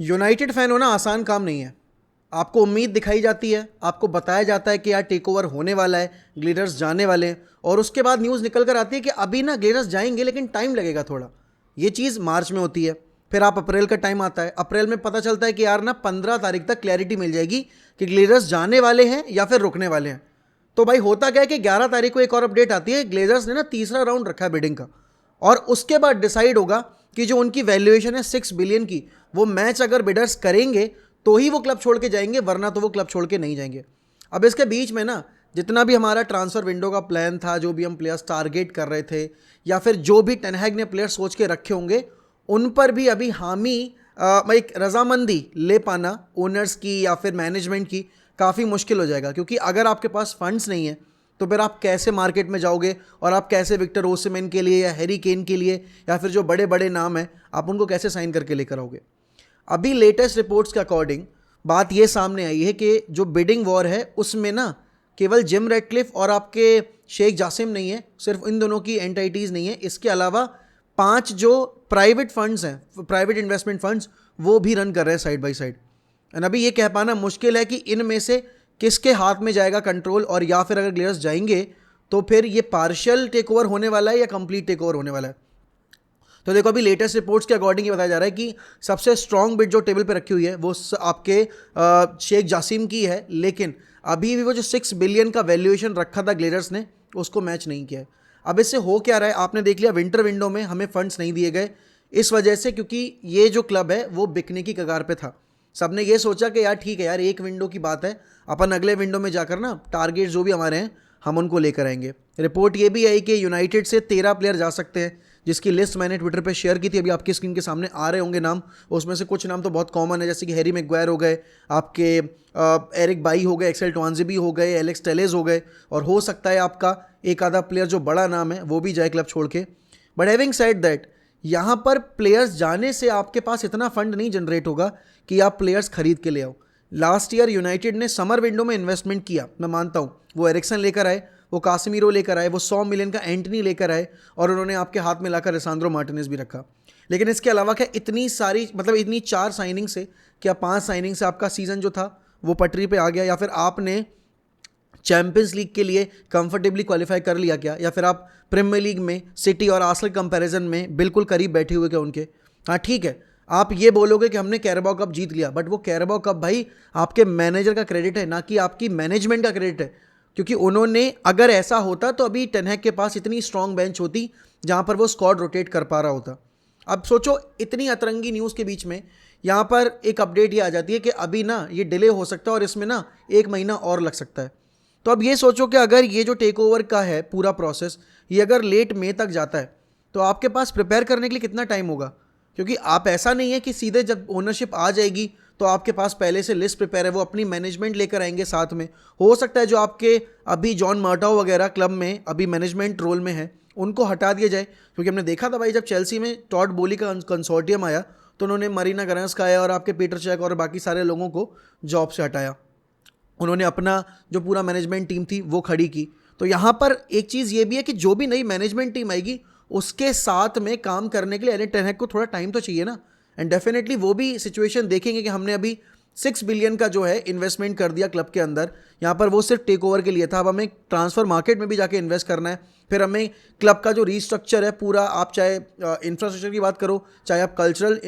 United fan होना आसान काम नहीं है। आपको उम्मीद दिखाई जाती है, आपको बताया जाता है कि यार टेक ओवर होने वाला है, ग्लेडर्स जाने वाले हैं, और उसके बाद न्यूज़ निकल कर आती है कि अभी ना ग्लेडर्स जाएंगे लेकिन टाइम लगेगा थोड़ा। ये चीज़ मार्च में होती है, फिर आप अप्रैल का टाइम आता है, अप्रैल में पता चलता है कि यार ना 15 तारीख तक क्लैरिटी मिल जाएगी कि ग्लेडर्स जाने वाले हैं या फिर रुकने वाले हैं। तो भाई होता क्या है कि 11 तारीख को एक और अपडेट आती है, ग्लेजर्स ने ना तीसरा राउंड रखा है बिडिंग का, और उसके बाद डिसाइड होगा कि जो उनकी वैल्यूएशन है 6 बिलियन की, वो मैच अगर बिडर्स करेंगे तो ही वो क्लब छोड़ के जाएंगे, वरना तो वो क्लब छोड़ के नहीं जाएंगे। अब इसके बीच में ना जितना भी हमारा ट्रांसफर विंडो का प्लान था, जो भी हम प्लेयर्स टारगेट कर रहे थे, या फिर जो भी टेन हैग ने प्लेयर्स सोच के रखे होंगे, उन पर भी अभी हामी एक रजामंदी ले पाना ओनर्स की या फिर मैनेजमेंट की काफ़ी मुश्किल हो जाएगा। क्योंकि अगर आपके पास फंड्स नहीं है तो फिर आप कैसे मार्केट में जाओगे, और आप कैसे विक्टर ओसिमेन के लिए या हैरी केन के लिए या फिर जो बड़े बड़े नाम हैं, आप उनको कैसे साइन करके लेकर आओगे। अभी लेटेस्ट रिपोर्ट्स के अकॉर्डिंग बात ये सामने आई है कि जो बिडिंग वॉर है उसमें ना केवल जिम रेडक्लिफ और आपके शेख जासिम नहीं है, सिर्फ इन दोनों की एंटिटीज़ नहीं है, इसके अलावा 5 जो प्राइवेट फंड्स हैं, प्राइवेट इन्वेस्टमेंट फंड्स, वो भी रन कर रहे हैं साइड बाय साइड। एंड अभी ये कह पाना मुश्किल है कि इनमें से किसके हाथ में जाएगा कंट्रोल, और या फिर अगर ग्लेयर्स जाएंगे तो फिर ये पार्शियल टेक ओवर होने वाला है या कंप्लीट टेक ओवर होने वाला है। तो देखो अभी लेटेस्ट रिपोर्ट्स के अकॉर्डिंग ये बताया जा रहा है कि सबसे स्ट्रॉन्ग बिड जो टेबल पे रखी हुई है वो आपके शेख जासिम की है, लेकिन अभी भी वो जो 6 बिलियन का वैल्यूएशन रखा था ग्लेयर्स ने, उसको मैच नहीं किया है। अब इससे हो क्या रहा है, आपने देख लिया विंटर विंडो में हमें फंड्स नहीं दिए गए, इस वजह से क्योंकि ये जो क्लब है वो बिकने की कगार पे था। सबने ये सोचा कि यार ठीक है यार, एक विंडो की बात है, अपन अगले विंडो में जाकर ना टारगेट जो भी हमारे हैं हम उनको लेकर आएंगे। रिपोर्ट ये भी आई कि यूनाइटेड से 13 प्लेयर जा सकते हैं, जिसकी लिस्ट मैंने ट्विटर पे शेयर की थी, अभी आपकी स्क्रीन के सामने आ रहे होंगे नाम। उसमें से कुछ नाम तो बहुत कॉमन है, जैसे कि हैरी मैग्वायर हो गए, आपके एरिक बाई हो गए, एक्सेल टॉन्जिबी हो गए, एलेक्स टेलेज हो गए, और हो सकता है आपका एक आधा प्लेयर जो बड़ा नाम है वो भी जाए क्लब छोड़ के। बट हैविंग सेड दैट, यहाँ पर प्लेयर्स जाने से आपके पास इतना फंड नहीं जनरेट होगा कि आप प्लेयर्स खरीद के ले आओ। लास्ट ईयर यूनाइटेड ने समर विंडो में इन्वेस्टमेंट किया, मैं मानता हूँ, वो एरिक्सन लेकर आए, वो कासिमीरो लेकर आए, वो 100 मिलियन का एंटनी लेकर आए, और उन्होंने आपके हाथ में लाकर लिसांद्रो मार्टिनेज भी रखा। लेकिन इसके अलावा क्या इतनी सारी, मतलब इतनी 4 साइनिंग से, क्या 5 साइनिंग से आपका सीज़न जो था वो पटरी पे आ गया, या फिर आपने चैंपियंस लीग के लिए कंफर्टेबली क्वालिफाई कर लिया क्या, या फिर आप प्रीमियर लीग में सिटी और आर्सेनल कंपैरिजन में बिल्कुल करीब बैठे हुए क्या उनके। हाँ ठीक है, आप ये बोलोगे कि हमने कैराबाओ कप जीत लिया, बट वो कैराबाओ कप भाई आपके मैनेजर का क्रेडिट है, ना कि आपकी मैनेजमेंट का क्रेडिट है। क्योंकि उन्होंने, अगर ऐसा होता तो अभी टेन हैग के पास इतनी स्ट्रॉन्ग बेंच होती जहाँ पर वो स्क्वाड रोटेट कर पा रहा होता। अब सोचो इतनी अतरंगी न्यूज़ के बीच में यहाँ पर एक अपडेट ये आ जाती है कि अभी ना ये डिले हो सकता है और इसमें ना 1 महीना और लग सकता है। तो अब ये सोचो कि अगर ये जो टेक ओवर का है पूरा प्रोसेस, ये अगर लेट मई तक जाता है तो आपके पास प्रिपेयर करने के लिए कितना टाइम होगा। क्योंकि आप, ऐसा नहीं है कि सीधे जब ओनरशिप आ जाएगी तो आपके पास पहले से लिस्ट प्रिपेयर है, वो अपनी मैनेजमेंट लेकर आएंगे साथ में। हो सकता है जो आपके अभी जॉन मर्टाओ वगैरह क्लब में अभी मैनेजमेंट रोल में है उनको हटा दिया जाए, क्योंकि हमने देखा था भाई जब चेल्सी में टॉड बोली का कंसोर्टियम आया तो उन्होंने मरीना गरंस का आया और आपके पीटर चेक और बाकी सारे लोगों को जॉब से हटाया। उन्होंने अपना जो पूरा मैनेजमेंट टीम थी वो खड़ी की। तो यहाँ पर एक चीज़ ये भी है कि जो भी नई मैनेजमेंट टीम आएगी उसके साथ में काम करने के लिए एरिक टेन हैग को थोड़ा टाइम तो चाहिए ना। एंड डेफिनेटली वो भी सिचुएशन देखेंगे कि हमने अभी 6 बिलियन का जो है इन्वेस्टमेंट कर दिया क्लब के अंदर, यहाँ पर वो सिर्फ टेक ओवर के लिए था, अब हमें ट्रांसफर मार्केट में भी जाके इन्वेस्ट करना है, फिर हमें क्लब का जो रीस्ट्रक्चर है पूरा, आप चाहे इंफ्रास्ट्रक्चर की बात करो, चाहे आप कल्चरल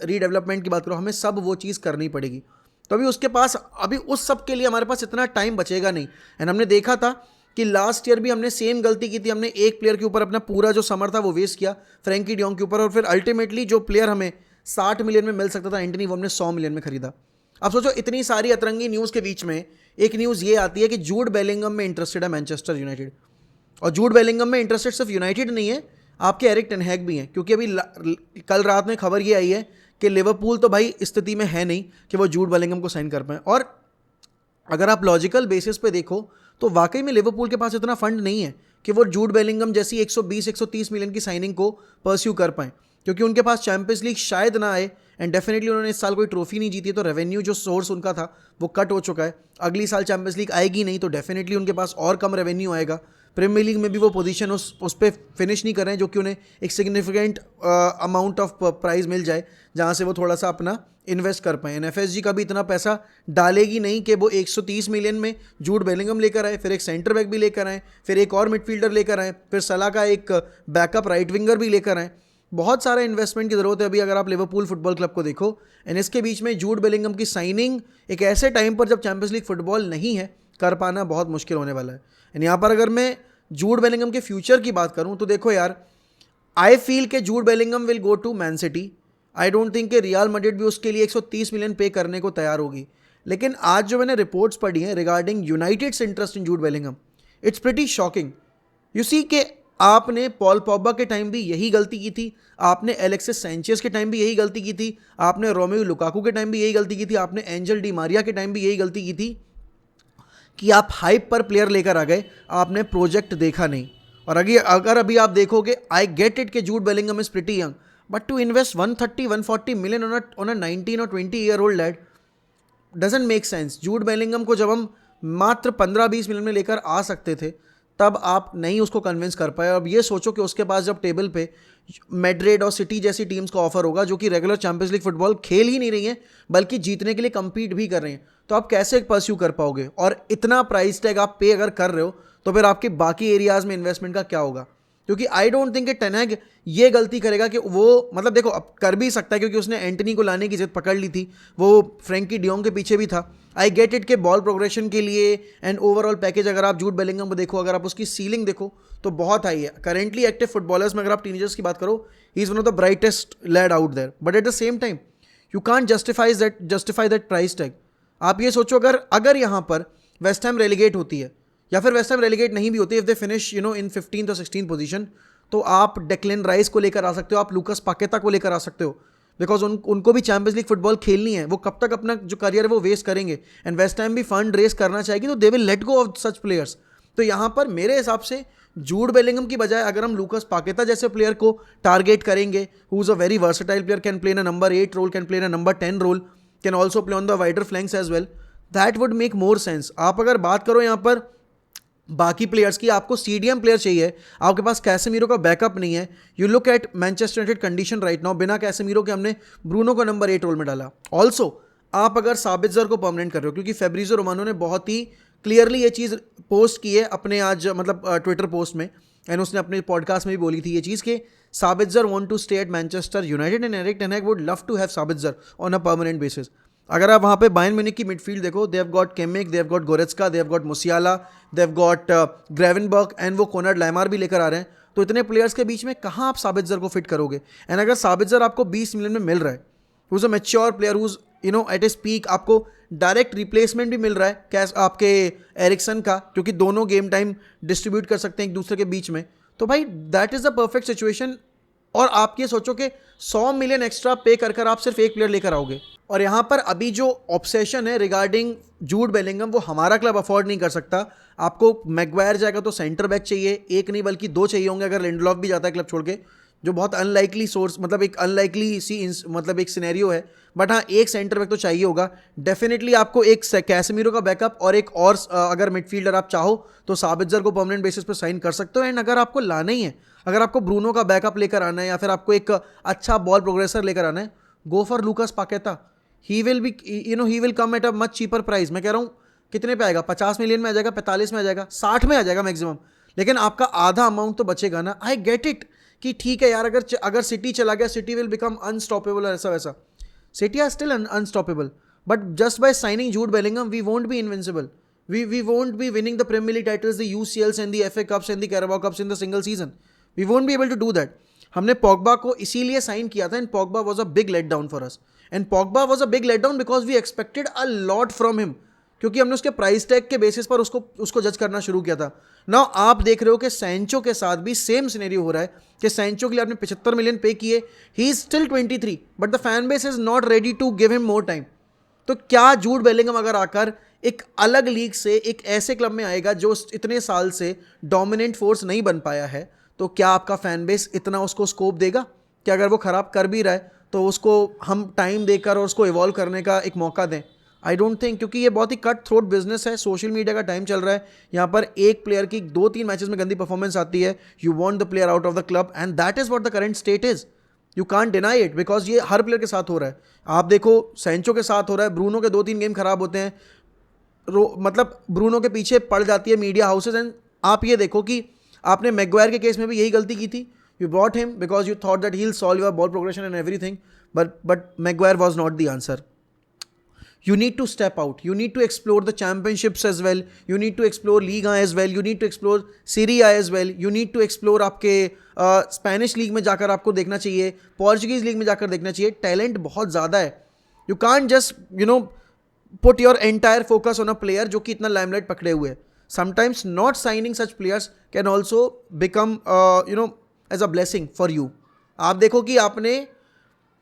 रीडेवलपमेंट की बात करो, हमें सब वो चीज़ करनी पड़ेगी। तो अभी उसके पास, अभी उस सब के लिए हमारे पास इतना टाइम बचेगा नहीं। एंड हमने देखा था कि लास्ट ईयर भी हमने सेम गलती की थी, हमने एक प्लेयर के ऊपर अपना पूरा जो समर था वो वेस्ट किया, फ्रैंकी डियोंग के ऊपर, और फिर अल्टीमेटली जो प्लेयर हमें 60 मिलियन में मिल सकता था एंटनी, वो हमने 100 मिलियन में खरीदा। अब सोचो इतनी सारी अतरंगी न्यूज़ के बीच में एक न्यूज़ ये आती है कि जूड बेलिंगम में इंटरेस्टेड है मैनचेस्टर यूनाइटेड। और जूड बेलिंगम में इंटरेस्टेड सिर्फ यूनाइटेड नहीं है, आपके एरिक टेन हैग भी हैं। क्योंकि अभी कल रात में खबर ये आई है कि लिवरपूल तो भाई स्थिति में है नहीं कि वो जूड बेलिंगम को साइन कर पाए, और अगर आप लॉजिकल बेसिस पे देखो तो वाकई में लिवरपूल के पास इतना फंड नहीं है कि वो जूड बेलिंगम जैसी 120-130 मिलियन की साइनिंग को परस्यू कर पाएँ, क्योंकि उनके पास चैंपियंस लीग शायद ना आए। एंड डेफिनेटली उन्होंने इस साल कोई ट्रॉफी नहीं जीती, तो रेवेन्यू जो सोर्स उनका था वो कट हो चुका है। अगली साल चैंपियंस लीग आएगी नहीं तो डेफिनेटली उनके पास और कम रेवेन्यू आएगा। प्रीमियर लीग में भी वो पोजीशन उस पर फिनिश नहीं कर रहे हैं जो कि उन्हें एक सिग्निफिकेंट अमाउंट ऑफ प्राइस मिल जाए जहाँ से वो थोड़ा सा अपना इन्वेस्ट कर पाए। एनएफएसजी का भी इतना पैसा डालेगी नहीं कि वो 130 मिलियन में जूड बेलिंगम लेकर आए, फिर एक सेंटर बैक भी लेकर आए, फिर एक और मिडफील्डर लेकर आए, फिर सलाह का एक बैकअप राइट विंगर भी लेकर आए। बहुत सारा इन्वेस्टमेंट की ज़रूरत है अभी। अगर आप लिवरपूल फुटबॉल क्लब को देखो एंड इसके बीच में जूड बेलिंगम की साइनिंग एक ऐसे टाइम पर जब चैंपियंस लीग फुटबॉल नहीं है, कर पाना बहुत मुश्किल होने वाला है। एंड यहाँ पर अगर मैं जूड बेलिंगम के फ्यूचर की बात करूँ तो देखो यार, आई फील के Jude Bellingham will go to Man City. I don't think कि रियल मैड्रिड भी उसके लिए 130 मिलियन पे करने को तैयार होगी। लेकिन आज जो मैंने रिपोर्ट्स पढ़ी हैं regarding United's interest in Jude Bellingham, it's pretty shocking. You see के आपने पॉल पॉग्बा के टाइम भी यही गलती की थी, आपने एलेक्सिस सैंचेज के टाइम भी यही गलती की थी, आपने रोमेलू लुकाकू के टाइम भी यही गलती की थी, आपने एंजल डी मारिया के टाइम भी यही गलती की थी कि आप हाइप पर प्लेयर लेकर आ गए, आपने प्रोजेक्ट देखा नहीं। और अगर अभी आप देखोगे, आई गेट इट कि Jude Bellingham is pretty young, but to invest 130-140 million on a 19 और 20 year old lad doesn't make sense. Jude Bellingham को जब हम मात्र 15-20 मिलियन में लेकर आ सकते थे तब आप नहीं उसको कन्विंस कर पाए। अब ये सोचो कि उसके पास जब टेबल पे मैड्रिड और सिटी जैसी टीम्स का ऑफर होगा जो कि रेगुलर चैंपियंस लीग फुटबॉल खेल ही नहीं रही हैं बल्कि जीतने के लिए compete भी कर रही हैं, तो आप कैसे परस्यू कर पाओगे? और इतना प्राइस टैग आप पे अगर कर रहे हो तो फिर आपके बाकी एरियाज में इन्वेस्टमेंट का क्या होगा? क्योंकि आई डोंट थिंक कि टेन हैग ये गलती करेगा कि वो, मतलब देखो अब कर भी सकता है क्योंकि उसने एंटनी को लाने की जिद पकड़ ली थी, वो फ्रैंकी डियोंग के पीछे भी था। आई गेट इट के बॉल प्रोग्रेशन के लिए एंड ओवरऑल पैकेज अगर आप जूड बेलिंगम को देखो, अगर आप उसकी सीलिंग देखो तो बहुत हाई है। करेंटली एक्टिव फुटबॉलर्स में अगर आप टीनेजर्स की बात करो, he is one of the brightest lad out there, but at the same time you can't justify that price tag. आप ये सोचो अगर यहाँ पर वेस्ट हैम रेलीगेट होती है या फिर वेस्ट हैम रेलीगेट नहीं भी होती, if they finish in 15th और 16th पोजीशन, तो आप डेक्लेन राइस को लेकर आ सकते हो, आप लूकास पाकेता को लेकर आ सकते हो, बिकॉज उनको भी चैंपियंस लीग फुटबॉल खेलनी है। वो कब तक अपना जो करियर है वो वेस्ट करेंगे? एंड वेस्ट हैम भी फंड रेस करना चाहेगी, तो they will let go of such players. तो यहाँ पर मेरे हिसाब से जूड बेलिंगम की बजाय अगर हम लूकास पाकेता जैसे प्लेयर को टारगेट करेंगे, who is a very versatile player, can play in a number 8 role, can play in a number 10 role, can also play on the wider flanks as well, that would make more sense. आप अगर बात करो यहाँ पर बाकी players की, आपको CDM player चाहिए, आपके पास कैसेमीरो का बैकअप नहीं है। You look at Manchester United condition right now, बिना कैसेमीरो के हमने ब्रूनो को नंबर 8 रोल में डाला। ऑल्सो आप अगर साबित्जर को परमानेंट कर रहे हो, क्योंकि फेब्रिजो रोमानो ने बहुत ही क्लियरली ये चीज़ पोस्ट की है अपने आज मतलब ट्विटर पोस्ट में, एंड उसने अपने पॉडकास्ट में भी बोली थी ये चीज़ कि Sabitzer want to stay at Manchester United and Erik ten Hag would love to have Sabitzer on a permanent basis. अगर आप वहाँ पे बायर्न म्यूनिख की मिडफील्ड देखो, they have got Kimmich, they have got Goretzka, they have got Musiala, they have got Gravenberch and वो Konrad Laimer भी लेकर आ रहे हैं। तो इतने प्लेयर्स के बीच में कहाँ आप साबित्जर को फिट करोगे? एंड अगर साबित्जर आपको 20 मिलियन में मिल रहा है, who is a mature player, who is at his peak, आपको डायरेक्ट रिप्लेसमेंट भी मिल रहा है कैस आपके एरिक्सन का, क्योंकि दोनों गेम टाइम डिस्ट्रीब्यूट कर सकते हैं एक दूसरे के बीच में, तो भाई that is the perfect situation. और आप ये सोचो कि 100 मिलियन एक्स्ट्रा पे कर आप सिर्फ एक प्लेयर लेकर आओगे। और यहाँ पर अभी जो ऑब्सेशन है रिगार्डिंग जूड बेलिंगम, वो हमारा क्लब अफोर्ड नहीं कर सकता। आपको मैगवायर जाएगा तो सेंटर बैक चाहिए, एक नहीं बल्कि 2 चाहिए होंगे अगर लिंडलॉफ भी जाता है क्लब छोड़ के, जो बहुत अनलाइकली सोर्स, मतलब एक अनलाइकली मतलब एक सिनेरियो है। बट हाँ, एक सेंटर बैक तो चाहिए होगा डेफिनेटली। आपको एक कैसेमीरो का बैकअप और एक और अगर मिडफील्डर आप चाहो तो साबित्जर को परमानेंट बेसिस पर साइन कर सकते हो। एंड अगर आपको लाना ही है, अगर आपको ब्रूनो का बैकअप लेकर आना है या फिर आपको एक अच्छा बॉल प्रोग्रेसर लेकर आना है, go for Lucas पाकेता। He will be he will come at a much cheaper price. मैं कह रहा हूँ कितने पे आएगा? 50 मिलियन में आ जाएगा, 45 में आ जाएगा, 60 में आ जाएगा मैक्सिमम, लेकिन आपका आधा अमाउंट तो बचेगा ना। आई गेट इट कि ठीक है यार, अगर सिटी चला गया, सिटी विल बिकम अनस्टॉपेबल और ऐसा वैसा। City are still unstoppable, but just by signing Jude Bellingham we won't be invincible, we won't be winning the Premier League titles, the UCLs and the FA Cups and the Carabao Cups in the single season. We won't be able to do that. हमने Pogba को इसीलिए sign किया था, and Pogba was a big let down for us, and Pogba was a big let down because we expected a lot from him, क्योंकि हमने उसके price tag के basis पर उसको जज करना शुरू किया था। नाउ आप देख रहे हो कि सैंचो के साथ भी सेम सिनेरियो हो रहा है कि सैंचो के लिए आपने 75 मिलियन पे किए, he is still 23, but the fan base is not ready to give him more time. तो क्या जूड बेलिंगम अगर आकर एक अलग लीग से एक ऐसे क्लब में आएगा जो इतने साल से डोमिनेंट फोर्स नहीं बन पाया है, तो क्या आपका फैन बेस इतना उसको स्कोप देगा कि अगर वो ख़राब कर भी रहा है तो उसको हम टाइम देकर और उसको इवॉल्व करने का एक मौका दें? आई डोंट थिंक, क्योंकि ये बहुत ही कट थ्रोट बिजनेस है, सोशल मीडिया का टाइम चल रहा है, यहाँ पर एक प्लेयर की 2-3 मैचेस में गंदी परफॉर्मेंस आती है, you want the player out of the club and that is what the current state is. You can't deny it because ये हर प्लेयर के साथ हो रहा है. आप देखो सेंचो के साथ हो रहा है, ब्रूनो के 2-3 गेम खराब होते हैं, मतलब ब्रूनो के पीछे पड़ जाती है मीडिया हाउसेज. एंड आप ये देखो कि आपने मैगवायर के केस में भी यही गलती की थी. You brought him because you thought that he will solve your ball progression and everything, but Maguire was not the answer. You need to step out. You need to explore the championships as well. You need to explore Liga as well. You need to explore Serie A as well. You need to explore आपके Spanish league में जाकर आपको देखना चाहिए, Portuguese league में जाकर देखना चाहिए. टैलेंट बहुत ज़्यादा है. You can't just put your entire focus on a player जो कि इतना लाइमलाइट पकड़े हुए है. Sometimes not signing such players can also become as a blessing for you. आप देखो कि आपने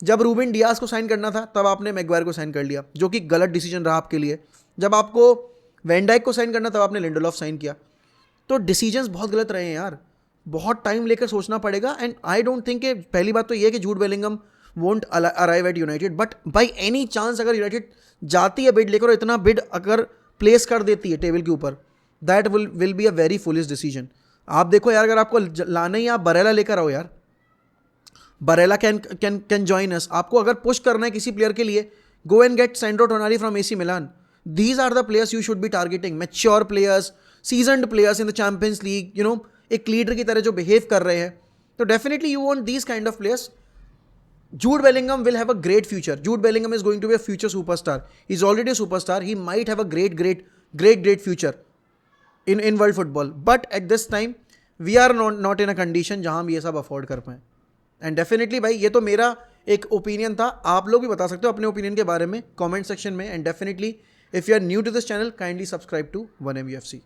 जब रूबिन डियास को साइन करना था तब आपने मैगवायर को साइन कर लिया, जो कि गलत डिसीजन रहा आपके लिए. जब आपको वैन डाइक को साइन करना तब आपने लिंडलॉफ साइन किया. तो डिसीजंस बहुत गलत रहे हैं यार. बहुत टाइम लेकर सोचना पड़ेगा. एंड आई डोंट थिंक कि पहली बात तो ये है कि Jude Bellingham won't arrive at United, but by any chance अगर यूनाइटेड जाती है बिड लेकर और इतना बिड अगर प्लेस कर देती है टेबल के ऊपर, that will be a very foolish decision. आप देखो यार, अगर आपको लाना ही, आप बरेला लेकर आओ यार. Barella can join us. आपको अगर पुश करना है किसी प्लेयर के लिए, go and get Sandro Tonali from AC Milan. These are the players you should be targeting. Mature players, seasoned players in the Champions League, एक लीडर की तरह जो बिहेव कर रहे हैं. तो definitely you want these kind of players. Jude Bellingham will have a great future. Jude Bellingham is going to be a future superstar. He's already a superstar. He might have a great future in world football. But at this time, we are not in a condition जहाँ हम ये सब afford कर पाएँ. And definitely भाई, ये तो मेरा एक ओपिनियन था. आप लोग भी बता सकते हो अपने ओपिनियन के बारे में कमेंट सेक्शन में. And definitely if you are new to this channel, kindly subscribe to 1MUFC.